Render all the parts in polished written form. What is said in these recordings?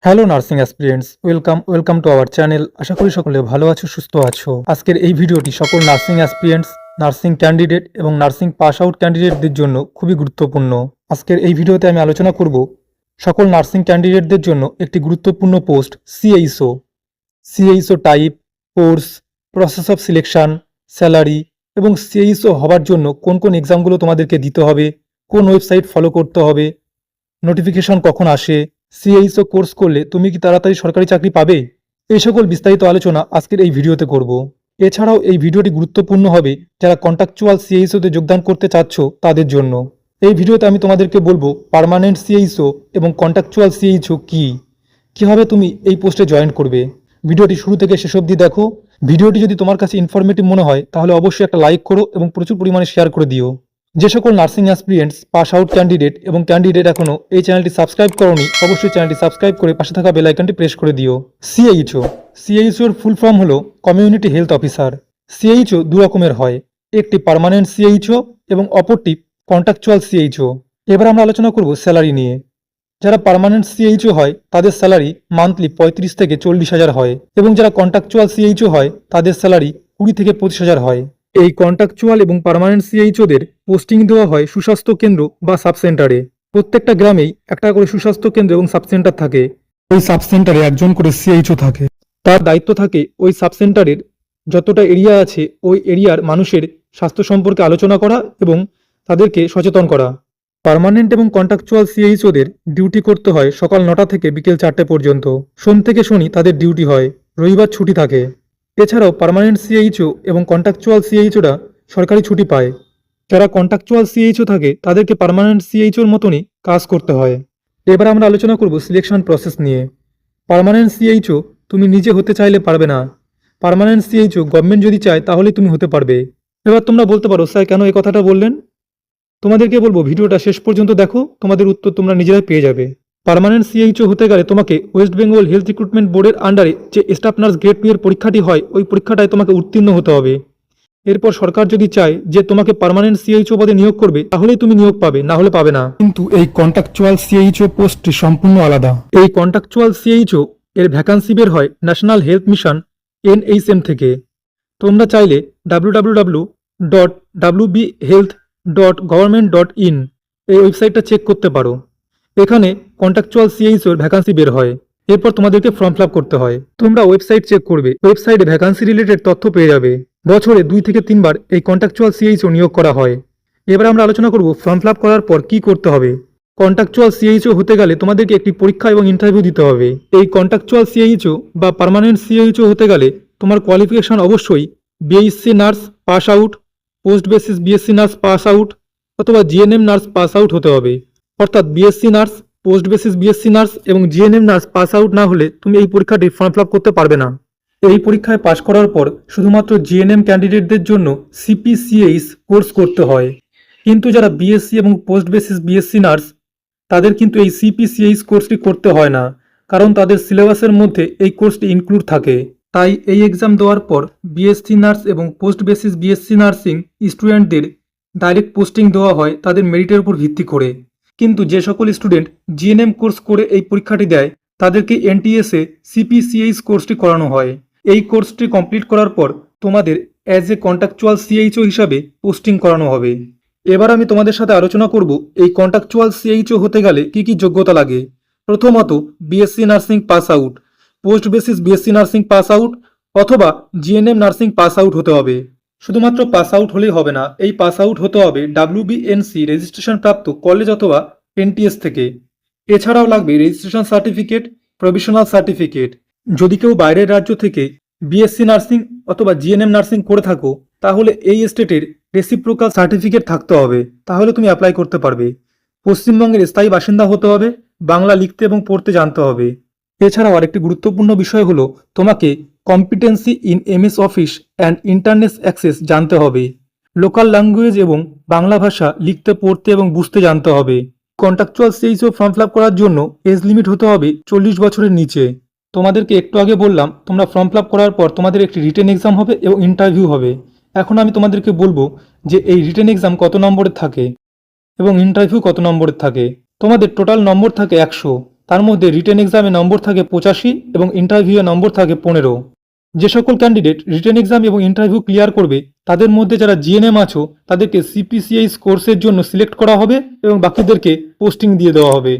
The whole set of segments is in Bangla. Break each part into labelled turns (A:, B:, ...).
A: Hello nursing aspirants, welcome to our channel. আশা করি সকলে ভালো আছো, সুস্থ আছো। আজকের এই ভিডিওটি সকল নার্সিং অ্যাসপিরিয়েন্টস, নার্সিং ক্যান্ডিডেট এবং নার্সিং পাস আউট ক্যান্ডিডেটদের জন্য খুবই গুরুত্বপূর্ণ। আজকের এই ভিডিওতে আমি আলোচনা করব সকল নার্সিং ক্যান্ডিডেটদের জন্য একটি গুরুত্বপূর্ণ post CHO type, course, process of selection, salary এবং সিএইচও হবার জন্য কোন কোন এক্সামগুলো তোমাদেরকে দিতে হবে, কোন ওয়েবসাইট ফলো করতে হবে, নোটিফিকেশন কখন আসে, সিএইচও কোর্স করলে তুমি কি তাড়াতাড়ি সরকারি চাকরি পাবে, এই সকল বিস্তারিত আলোচনা আজকের এই ভিডিওতে করব। এছাড়াও এই ভিডিওটি গুরুত্বপূর্ণ হবে যারা কন্ট্রাকচুয়াল সিএইচওতে যোগদান করতে চাচ্ছ তাদের জন্য। এই ভিডিওতে আমি তোমাদেরকে বলবো পার্মানেন্ট সিএইচও এবং কন্ট্রাকচুয়াল সিএইচও কি, কিভাবে তুমি এই পোস্টে জয়েন করবে। ভিডিওটি শুরু থেকে শেষ অবধি দেখো। ভিডিওটি যদি তোমার কাছে ইনফরমেটিভ মনে হয় তাহলে অবশ্যই একটা লাইক করো এবং প্রচুর পরিমাণে শেয়ার করে দিও। যে সকল নার্সিং অ্যাসপিরিয়েন্টস, পাস আউট ক্যান্ডিডেট এবং ক্যান্ডিডেট এখনও এই চ্যানেলটি সাবস্ক্রাইব করোনি, অবশ্যই চ্যানেলটি সাবস্ক্রাইব করে পাশে থাকা বেল আইকনটি প্রেস করে দিও। সিএইচওর ফুল ফর্ম হলো কমিউনিটি হেলথ অফিসার। সিএইচও দু রকমের হয়, একটি পার্মানেন্ট সিএইচও এবং অপরটি কন্ট্রাকচুয়াল সিএইচও। এবার আমরা আলোচনা করব স্যালারি নিয়ে। যারা পার্মানেন্ট সিএইচও হয় তাদের স্যালারি মান্থলি 35 থেকে 40,000 হয় এবং যারা কন্ট্রাকচুয়াল সিএইচও হয় তাদের স্যালারি 20 থেকে 25,000 হয়। এই কন্ট্রাকচুয়াল এবং পার্মানেন্ট সিএইচওদের পোস্টিং দেওয়া হয় সুস্বাস্থ্য কেন্দ্র বা সাবসেন্টারে। প্রত্যেকটা গ্রামেই একটা করে সুস্বাস্থ্য কেন্দ্র এবং সাবসেন্টার থাকে। ওই সাবসেন্টারে একজন করে সিএইচও থাকে। তার দায়িত্ব থাকে ওই সাবসেন্টারের যতটা এরিয়া আছে ওই এরিয়ার মানুষের স্বাস্থ্য সম্পর্কে আলোচনা করা এবং তাদেরকে সচেতন করা। পার্মানেন্ট এবং কন্ট্রাকচুয়াল সিএইচওদের ডিউটি করতে হয় সকাল 9টা থেকে বিকেল 4টে পর্যন্ত। সোম থেকে শনি তাদের ডিউটি হয়, রবিবার ছুটি থাকে। এছাড়াও পার্মানেন্ট সিএইচও এবং কন্ট্রাকচুয়াল সিএইচওরা সরকারি ছুটি পায়। যারা কন্ট্রাকচুয়াল সিএইচও থাকে তাদেরকে পার্মানেন্ট সিএইচওর মতনই কাজ করতে হয়। এবার আমরা আলোচনা করব সিলেকশন প্রসেস নিয়ে। পার্মানেন্ট সিএইচও তুমি নিজে হতে চাইলে পারবে না। পার্মানেন্ট সিএইচও গভর্নমেন্ট যদি চায় তাহলে তুমি হতে পারবে। এবার তোমরা বলতে পারো, স্যার কেন এই কথাটা বললেন? তোমাদেরকে বলবো ভিডিওটা শেষ পর্যন্ত দেখো, তোমাদের উত্তর তোমরা নিজেরাই পেয়ে যাবে। পার্মানেন্ট সিএইচও হতে গেলে তোমাকে ওয়েস্ট বেঙ্গল হেলথ রিক্রুটমেন্ট বোর্ডের আন্ডারে যে স্টাফ নার্স গ্রেড 2 এর পরীক্ষাটি হয় ওই পরীক্ষাটায় তোমাকে উত্তীর্ণ হতে হবে। এরপর সরকার যদি চায় যে তোমাকে পার্মানেন্ট সিএইচও পদে নিয়োগ করবে তাহলেই তুমি নিয়োগ পাবে, না হলে পাবে না। কিন্তু এই কন্ট্রাকচুয়াল সিএইচও পোস্টটি সম্পূর্ণ আলাদা। এই কন্ট্রাকচুয়াল সিএইচও এর ভ্যাকান্সি বের হয় ন্যাশনাল হেলথ মিশন NHM থেকে। তোমরা চাইলে www.wbhealth.government.in এই ওয়েবসাইটটা চেক করতে পারো। এখানে কন্ট্রাকচুয়াল সিএইচওর ভ্যাকান্সি বের হয়। এরপর তোমাদেরকে ফর্ম ফিল আপ করতে হয়। তোমরা ওয়েবসাইট চেক করবে, ওয়েবসাইটে ভ্যাকান্সি রিলেটেড তথ্য পেয়ে যাবে। বছরে 2 থেকে 3 বার এই কন্ট্রাকচুয়াল সিএইচও নিয়োগ করা হয়। এবার আমরা আলোচনা করব ফর্ম ফিল আপ করার পর কি করতে হবে। কন্ট্রাকচুয়াল সিএইচও হতে গেলে তোমাদেরকে একটি পরীক্ষা এবং ইন্টারভিউ দিতে হবে। এই কন্ট্রাকচুয়াল সিএইচও বা পার্মানেন্ট সিএইচও হতে গেলে তোমার কোয়ালিফিকেশন অবশ্যই BSc nurse pass out, post basis BSc nurse pass out অথবা জিএনএম নার্স পাস আউট হতে হবে। অর্থাৎ BSc nurse, post basis BSc nurse এবং জিএনএম নার্স পাস আউট না হলে তুমি এই পরীক্ষাটি ফর্ম ফিল আপ করতে পারবে না। এই পরীক্ষায় পাশ করার পর শুধুমাত্র জিএনএম ক্যান্ডিডেটদের জন্য সিপিসিএইচ কোর্স করতে হয়, কিন্তু যারা বিএসসি এবং পোস্ট বেসিস বিএসসি নার্স তাদের কিন্তু এই সিপিসিএইচ কোর্সটি করতে হয় না, কারণ তাদের সিলেবাসের মধ্যে এই কোর্সটি ইনক্লুড থাকে। তাই এই এক্সাম দেওয়ার পর বিএসসি নার্স এবং পোস্ট বেসিস বিএসসি নার্সিং স্টুডেন্টদের ডাইরেক্ট পোস্টিং দেওয়া হয় তাদের মেরিটের উপর ভিত্তি করে। কিন্তু যে সকল স্টুডেন্ট জিএনএম কোর্স করে এই পরীক্ষাটি দেয় তাদেরকে এনটিএসে সিপিসিএইচ কোর্সটি করানো হয়। এই কোর্সটি কমপ্লিট করার পর তোমাদের অ্যাজ এ কন্ট্রাকচুয়াল সিএইচও হিসাবে পোস্টিং করানো হবে। এবার আমি তোমাদের সাথে আলোচনা করব এই কন্ট্রাকচুয়াল সিএইচও হতে গেলে কি কি যোগ্যতা লাগে। প্রথমত BSc nursing pass out, post basis BSc nursing pass out অথবা জিএনএম নার্সিং পাস আউট হতে হবে। শুধুমাত্র পাস আউট হলেই হবে না, এই পাস আউট হতে হবে WBNC রেজিস্ট্রেশন প্রাপ্ত কলেজ অথবা এনটিএস থেকে। এছাড়াও লাগবে রেজিস্ট্রেশন সার্টিফিকেট, প্রভিশনাল সার্টিফিকেট। যদি কেউ বাইরের রাজ্য থেকে বিএসসি নার্সিং অথবা জিএনএম নার্সিং করে থাকো তাহলে এই স্টেটের রেসিপ্রোকাল সার্টিফিকেট থাকতে হবে, তাহলে তুমি অ্যাপ্লাই করতে পারবে। পশ্চিমবঙ্গের স্থায়ী বাসিন্দা হতে হবে, বাংলা লিখতে এবং পড়তে জানতে হবে। এছাড়াও আরেকটি গুরুত্বপূর্ণ বিষয় হলো তোমাকে competency in MS office and internet access জানতে হবে। লোকাল ল্যাঙ্গুয়েজ এবং বাংলা ভাষা লিখতে পড়তে এবং বুঝতে জানতে হবে। Contractual CHO form fill up করার জন্য এজ লিমিট হতে হবে 40 বছরের নিচে। তোমাদেরকে একটু আগে বললাম তোমরা ফর্ম ফিল আপ করার পর তোমাদের একটি রিটেন এক্সাম হবে এবং ইন্টারভিউ হবে। এখন আমি তোমাদেরকে বলবো যে এই রিটেন এক্সাম কত নম্বরের থাকে এবং ইন্টারভিউ কত নম্বরের থাকে। তোমাদের টোটাল নম্বর থাকে 100, তার মধ্যে রিটেন এক্সামে নম্বর থাকে 85 এবং ইন্টারভিউয়ে নম্বর থাকে 15। যে সকল ক্যান্ডিডেট রিটেন এক্সাম এবং ইন্টারভিউ ক্লিয়ার করবে তাদের মধ্যে যারা জিএনএম আছো তাদেরকে সিপিসিএইচ কোর্সের জন্য সিলেক্ট করা হবে এবং বাকিদেরকে পোস্টিং দিয়ে দেওয়া হবে।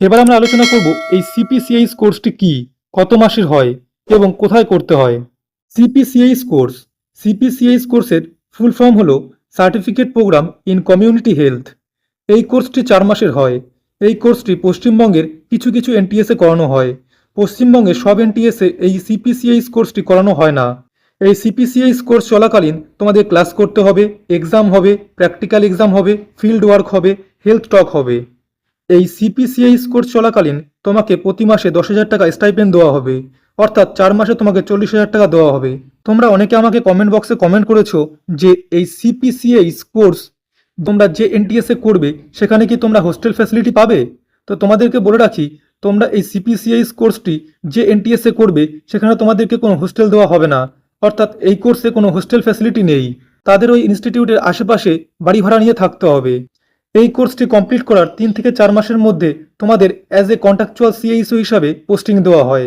A: এবার আমরা আলোচনা করব এই সিপিসিএইচ কোর্সটি কি, কত মাসের হয় এবং কোথায় করতে হয়। সিপিসিএইচ কোর্সের ফুল ফর্ম হলো certificate programme in community health. এই কোর্সটি 4 মাসের হয়। এই কোর্সটি পশ্চিমবঙ্গের কিছু কিছু এনটিএসে করানো হয়। পশ্চিমবঙ্গের সব এনটিএসে এই সিপিসিএইচ কোর্সটি করানো হয় না। এই সিপিসিএইচ কোর্স চলাকালীন তোমাদের ক্লাস করতে হবে, এক্সাম হবে, প্র্যাকটিক্যাল এক্সাম হবে, ফিল্ড ওয়ার্ক হবে, হেলথ টক হবে। এই সিপিসিএইচ কোর্স চলাকালীন তোমাকে প্রতি মাসে 10,000 টাকা স্টাইপেন্ড দেওয়া হবে, অর্থাৎ 4 মাসে তোমাকে 40,000 টাকা দেওয়া হবে। তোমরা অনেকে আমাকে কমেন্ট বক্সে কমেন্ট করেছো যে এই সিপিসিএইচ কোর্স তোমরা যে এনটিএসে করবে সেখানে কি তোমরা হোস্টেল ফ্যাসিলিটি পাবে? তো তোমাদেরকে বলে রাখি, তোমরা এই সিপিসিএইচ কোর্সটি যে এনটিএসে করবে সেখানে তোমাদেরকে কোনো হোস্টেল দেওয়া হবে না, অর্থাৎ এই কোর্সে কোনো হোস্টেল ফ্যাসিলিটি নেই। তাদের ওই ইনস্টিটিউটের আশেপাশে বাড়ি ভাড়া নিয়ে থাকতে হবে। এই কোর্সটি কমপ্লিট করার 3 থেকে 4 মাসের মধ্যে তোমাদের অ্যাজ এ কন্ট্রাকচুয়াল সিএইচও হিসাবে পোস্টিং দেওয়া হয়।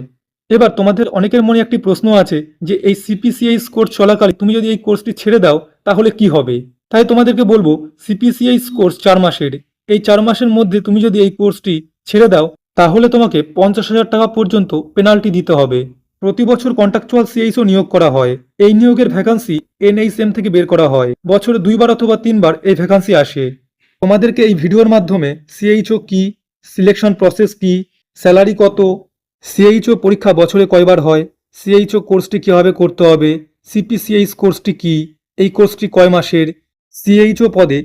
A: এবার তোমাদের অনেকের মনে একটি প্রশ্ন আছে যে এই সিপিসিএইচ কোর্স চলাকালীন তুমি যদি এই কোর্সটি ছেড়ে দাও তাহলে কি হবে? তাই তোমাদেরকে বলবো, সিপিসিএইচ কোর্স 4 মাসের। এই 4 মাসের মধ্যে তুমি যদি এই কোর্সটি ছেড়ে দাও তাহলে তোমাকে 50,000 টাকা পর্যন্ত পেনাল্টি দিতে হবে। প্রতি বছর কন্ট্রাকচুয়াল সিএইচও নিয়োগ করা হয়। এই নিয়োগের ভ্যাকান্সি এনএইচএম থেকে বের করা হয়। বছরে 2 বার অথবা 3 বার এই ভ্যাকান্সি আসে। তোমাদেরকে এই ভিডিওর মাধ্যমে সিএইচও কি, সিলেকশন প্রসেস কি, স্যালারি কত, সিএইচও পরীক্ষা বছরে কয়বার হয়, সিএইচও কোর্সটি কীভাবে করতে হবে, সিপিসিএইচ কোর্সটি কি, এই কোর্সটি কয় মাসের, সিএইচও পদে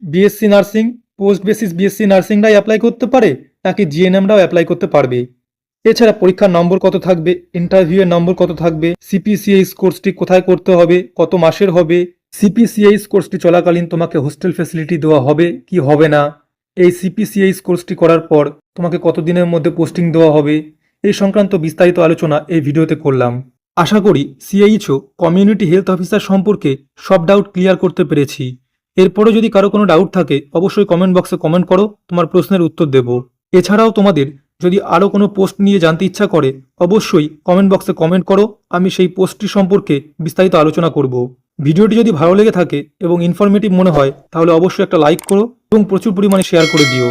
A: BSc nursing, post basis BSc নার্সিংরাই অ্যাপ্লাই করতে পারে নাকি জিএনএমরাও অ্যাপ্লাই করতে পারবে, এছাড়া পরীক্ষার নম্বর কত থাকবে, ইন্টারভিউয়ের নম্বর কত থাকবে, সিপিসিএইচ কোর্সটি কোথায় করতে হবে, কত মাসের হবে, সিপিসিএইচ কোর্সটি চলাকালীন তোমাকে হোস্টেল ফ্যাসিলিটি দেওয়া হবে কি হবে না, এই সিপিসিএইচ কোর্সটি করার পর তোমাকে কতদিনের মধ্যে পোস্টিং দেওয়া হবে, এই সংক্রান্ত বিস্তারিত আলোচনা এই ভিডিওতে করলাম। আশা করি সিএইচও কমিউনিটি হেলথ অফিসার সম্পর্কে সব ডাউট ক্লিয়ার করতে পেরেছি। এরপরও যদি কারো কোনো ডাউট থাকে অবশ্যই কমেন্ট বক্সে কমেন্ট করো, তোমার প্রশ্নের উত্তর দেব। এছাড়াও তোমাদের যদি আরও কোনো পোস্ট নিয়ে জানতে ইচ্ছা করে অবশ্যই কমেন্ট বক্সে কমেন্ট করো, আমি সেই পোস্টটি সম্পর্কে বিস্তারিত আলোচনা করব। ভিডিওটি যদি ভালো লেগে থাকে এবং ইনফরমেটিভ মনে হয় তাহলে অবশ্যই একটা লাইক করো এবং প্রচুর পরিমাণে শেয়ার করে দিও।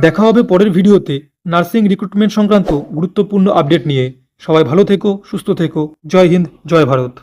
A: দেখা হবে পরের ভিডিওতে নার্সিং রিক্রুটমেন্ট সংক্রান্ত গুরুত্বপূর্ণ আপডেট নিয়ে। সবাই ভালো থেকো, সুস্থ থেকো। জয় হিন্দ, জয় ভারত।